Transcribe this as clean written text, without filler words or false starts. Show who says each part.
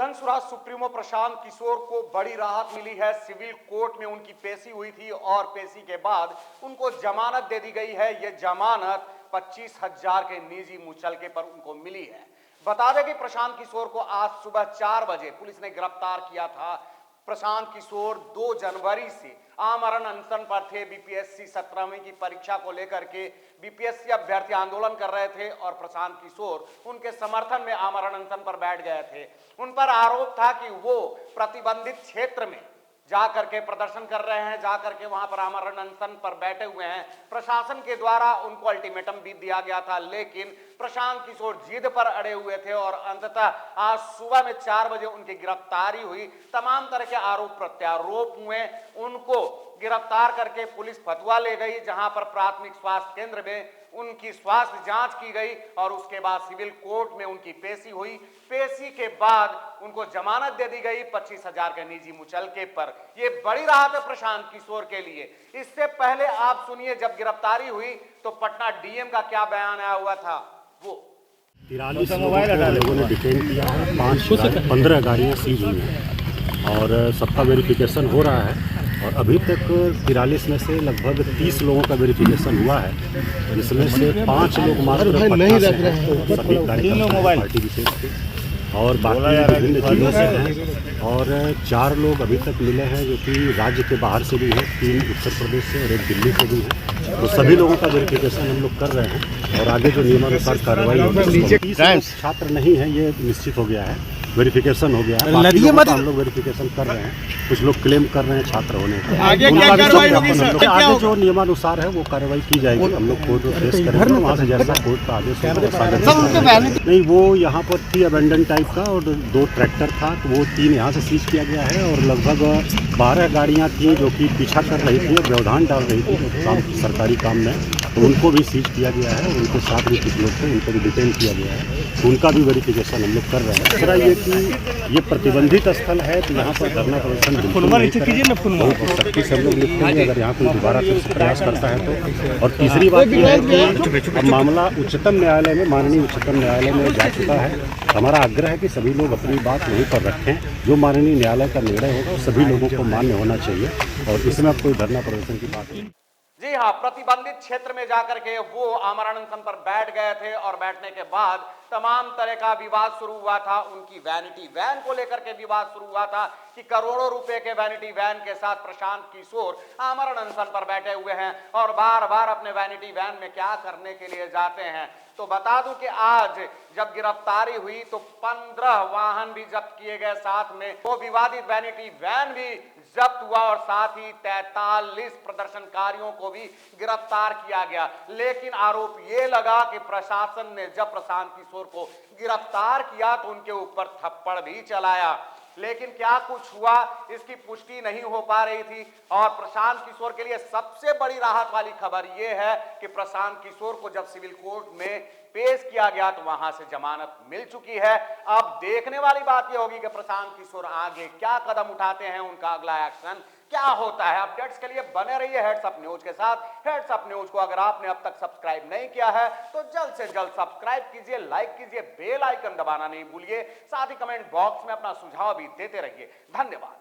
Speaker 1: Jan Suraaj supremo Prashant Kishor को बड़ी राहत मिली है। सिविल कोर्ट में उनकी पेशी हुई थी और पेशी के बाद उनको जमानत दे दी गई है। यह जमानत 25,000 के निजी मुचलके पर उनको मिली है। बता दें कि प्रशांत किशोर को आज सुबह 4 बजे पुलिस ने गिरफ्तार किया था। प्रशांत किशोर 2 जनवरी से आमरण अनशन पर थे। बीपीएससी 17वीं की परीक्षा को लेकर के बीपीएससी अभ्यर्थी आंदोलन कर रहे थे और प्रशांत किशोर उनके समर्थन में आमरण अनशन पर बैठ गए थे। उन पर आरोप था कि वो प्रतिबंधित क्षेत्र में जाकर के प्रदर्शन कर रहे हैं, जाकर के वहां पर आमरण अनशन पर बैठे हुए हैं। प्रशासन के द्वारा उनको अल्टीमेटम भी दिया गया था, लेकिन प्रशांत किशोर जिद पर अड़े हुए थे और अंततः आज सुबह में 4 बजे उनकी गिरफ्तारी हुई। तमाम तरह के आरोप प्रत्यारोप हुए। उनको गिरफ्तार करके पुलिस फतुहा ले गई, जहां पर प्राथमिक स्वास्थ्य केंद्र में उनकी स्वास्थ्य जांच की गई और उसके बाद सिविल कोर्ट में उनकी पेशी हुई। पेशी के बाद उनको जमानत दे दी गई 25,000 के निजी मुचलके पर। यह बड़ी राहत है प्रशांत किशोर के लिए। इससे पहले आप सुनिए, जब गिरफ्तारी हुई तो पटना डीएम का क्या बयान आया हुआ था। वो
Speaker 2: 43 लोगों ने डिटेन किया है, 15 गाड़ियाँ सीज हुई हैं और सबका वेरिफिकेशन हो रहा है। और अभी तक 43 में से लगभग 30 लोगों का वेरिफिकेशन हुआ है, जिसमें से 5 लोग मात्र पटना से हैं, सभी कार्यकर्ता पार्टी विशेष के, और बाकी विभिन्न जिलों से हैं। और 4 लोग अभी तक मिले हैं जो कि राज्य के बाहर से भी हैं, 3 उत्तर प्रदेश से और 1 दिल्ली से भी हैं। तो सभी लोगों का वेरिफिकेशन हम लोग कर रहे हैं और आगे जो नियमानुसार कार्रवाई होगी। 30 छात्र नहीं है, ये निश्चित हो गया है, वेरिफिकेशन हो गया है। बाकी लोगों का हम लोग वेरिफिकेशन कर रहे हैं। कुछ लोग क्लेम कर रहे हैं छात्र होने का। आगे जो नियमानुसार है वो कार्रवाई की जाएगी। हम लोग कोर्ट में फेस करेंगे, वहाँ से जैसा कोर्ट का आदेश नहीं। वो यहाँ पर थी अबेंडन टाइप का और 2 ट्रैक्टर था, तो वो 3 यहाँ से सीज किया गया है और लगभग 12 गाड़ियाँ थी जो कि पीछा कर रही थी, व्यवधान डाल रही थी सरकारी काम में, तो उनको भी सीज किया गया है। और उनके साथ भी कुछ लोग थे, उनको भी डिटेन किया गया है, तो उनका भी वेरिफिकेशन हम लोग कर रहे हैं। दूसरा ये कि ये प्रतिबंधित स्थल है, तो यहाँ पर धरना प्रदर्शन सख्ती से हम लोग लिखेंगे अगर यहाँ कोई दोबारा फिर से प्रयास करता है तो। और तीसरी बात यह है कि अब मामला उच्चतम न्यायालय में, माननीय उच्चतम न्यायालय में जा चुका है। हमारा आग्रह है कि सभी लोग अपनी बात वहीं पर रखें। जो माननीय न्यायालय का निर्णय होगा वो सभी लोगों को मान्य होना चाहिए और इसमें अब कोई धरना प्रदर्शन की बात नहीं।
Speaker 1: जी हाँ, प्रतिबंधित क्षेत्र में जाकर के वो आमरण अनशन पर बैठ गए थे और बैठने के बाद तमाम तरह का विवाद शुरू हुआ था। उनकी वैनिटी वैन को लेकर के विवाद शुरू हुआ था कि करोड़ों रुपए के वैनिटी वैन के साथ प्रशांत किशोर आमरण अनशन पर बैठे हुए हैं और बार बार अपने वैनिटी वैन में क्या करने के लिए जाते हैं। तो बता दूं कि आज जब गिरफ्तारी हुई तो 15 वाहन भी जब्त किए गए, साथ में वो विवादित वैनिटी वैन भी जब्त हुआ और साथ ही 43 प्रदर्शनकारियों को भी गिरफ्तार किया गया। लेकिन आरोप ये लगा कि प्रशासन ने जब प्रशांत किशोर को गिरफ्तार किया तो उनके ऊपर थप्पड़ भी चलाया, लेकिन क्या कुछ हुआ इसकी पुष्टि नहीं हो पा रही थी। और प्रशांत किशोर के लिए सबसे बड़ी राहत वाली खबर यह है कि प्रशांत किशोर को जब सिविल कोर्ट में पेश किया गया तो वहां से जमानत मिल चुकी है। अब देखने वाली बात यह होगी कि प्रशांत किशोर आगे क्या कदम उठाते हैं, उनका अगला एक्शन क्या होता है। अपडेट्स के लिए बने रहिए हेड्सअप न्यूज के साथ। हेड्सअप न्यूज को अगर आपने अब तक सब्सक्राइब नहीं किया है तो जल्द से जल्द सब्सक्राइब कीजिए, लाइक कीजिए, बेल आइकन दबाना नहीं भूलिए। साथ ही कमेंट बॉक्स में अपना सुझाव भी देते रहिए। धन्यवाद।